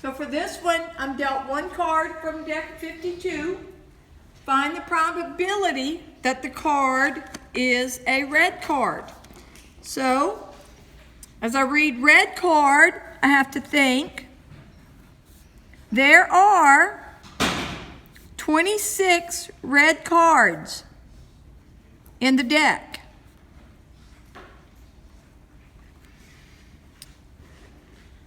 So for this one, I'm dealt one card from deck 52. Find the probability that the card is a red card. So, as I read red card, I have to think there are 26 red cards in the deck.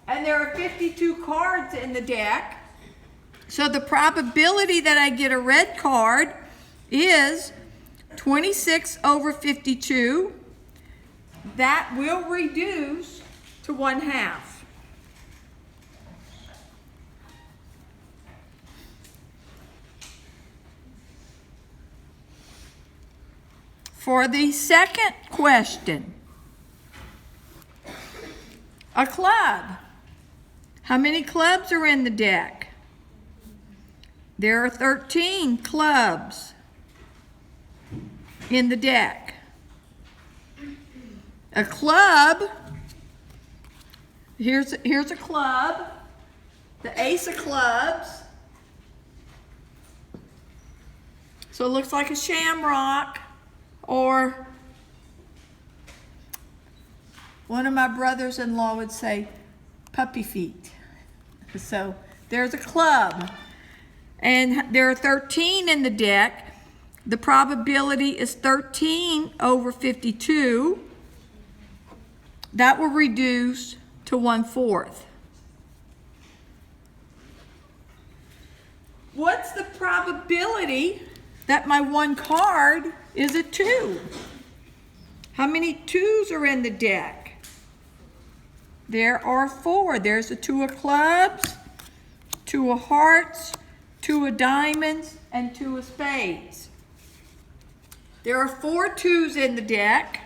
And there are 52 cards in the deck. So the probability that I get a red card is 26 over 52. That will reduce to 1/2. For the second question, a club. How many clubs are in the deck? There are 13 clubs in the deck. A club, here's a club, the ace of clubs. So it looks like a shamrock, or one of my brothers-in-law would say puppy feet. So there's a club. And there are 13 in the deck. The probability is 13 over 52. That will reduce to 1/4. What's the probability that my one card is a 2? How many 2s are in the deck? There are 4. There's a 2 of clubs, 2 of hearts, 2 of diamonds, and 2 of spades. There are 4 2s in the deck.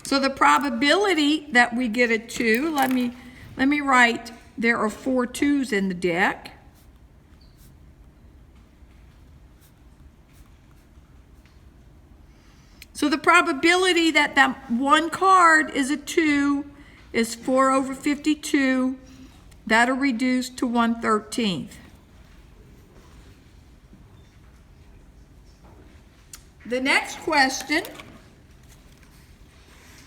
So the probability that we get a 2, let me write, there are 4 2s in the deck. So the probability that that one card is a 2 is 4 over 52. That'll reduce to 1/13. The next question.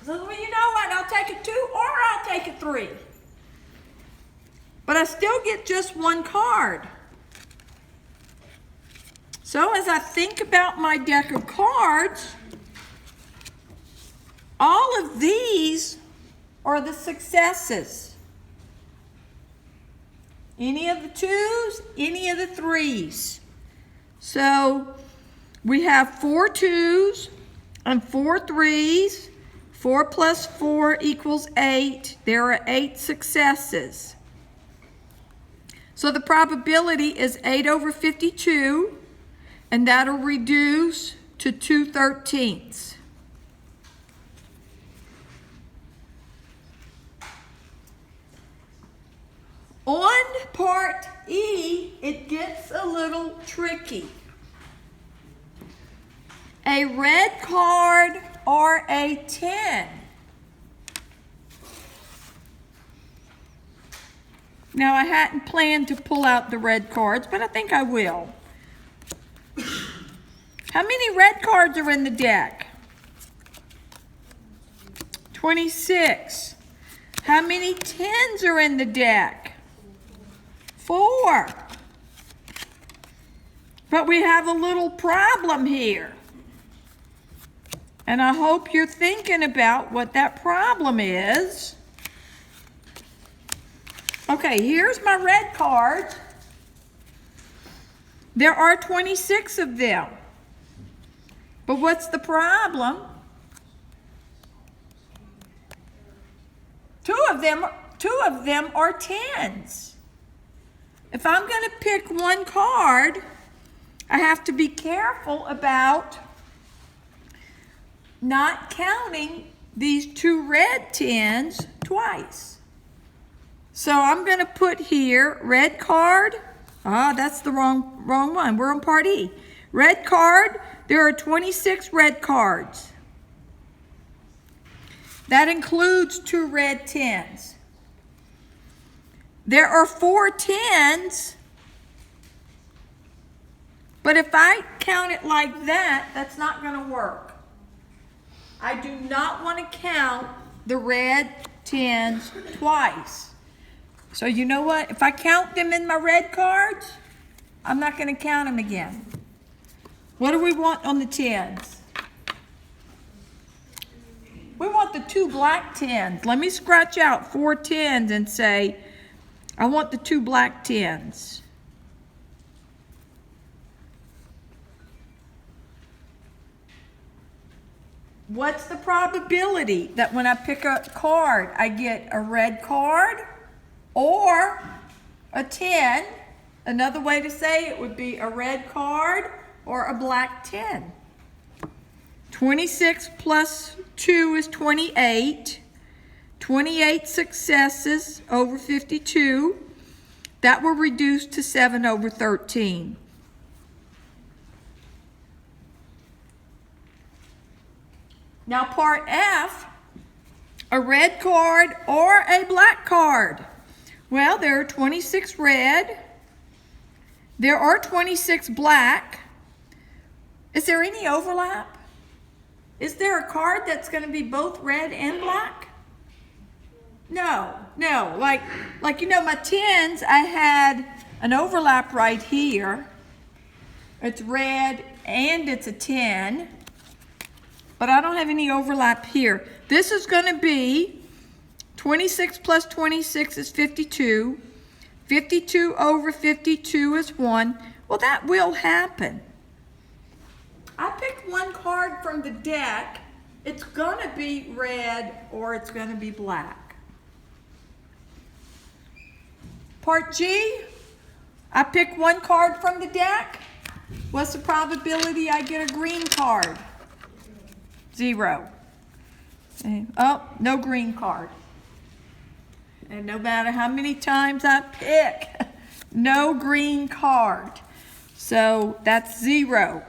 So, well, you know what? I'll take a 2 or I'll take a 3. But I still get just one card. So as I think about my deck of cards, all of these are the successes. Any of the 2s, any of the 3s. So we have 4 2s and 4 3s. 4 plus 4 equals 8. There are 8 successes. So the probability is 8 over 52, and that'll reduce to 2/13. On part E, it gets a little tricky. A red card or a 10. Now, I hadn't planned to pull out the red cards, but I think I will. How many red cards are in the deck? 26. How many 10s are in the deck? 4. But we have a little problem here. And I hope you're thinking about what that problem is. Okay, here's my red cards. There are 26 of them. But what's the problem? Two of them are 10s. If I'm going to pick one card, I have to be careful about not counting these 2 red 10s twice. So I'm going to put here red card. That's the wrong one. We're on part E. Red card. There are 26 red cards. That includes 2 red 10s. there are 4 10s, but if I count it like that, that's not going to work. I do not want to count the red 10s twice. So you know what? If I count them in my red cards, I'm not going to count them again. What do we want on the 10s? We want the 2 black 10s. Let me scratch out 4 10s and say, I want the 2 black 10s. What's the probability that when I pick a card, I get a red card or a 10? Another way to say it would be a red card or a black 10. 26 plus 2 is 28. 28 successes over 52. That will reduce to 7 over 13. Now part F, a red card or a black card. Well, there are 26 red. There are 26 black. Is there any overlap? Is there a card that's going to be both red and black? No. Like you know, my 10s, I had an overlap right here. It's red and it's a 10. But I don't have any overlap here. This is going to be 26 plus 26 is 52. 52 over 52 is 1. Well, that will happen. I pick one card from the deck. It's going to be red or it's going to be black. Part G, I pick one card from the deck. What's the probability I get a green card? 0. Oh, no green card. And no matter how many times I pick, no green card. So that's 0.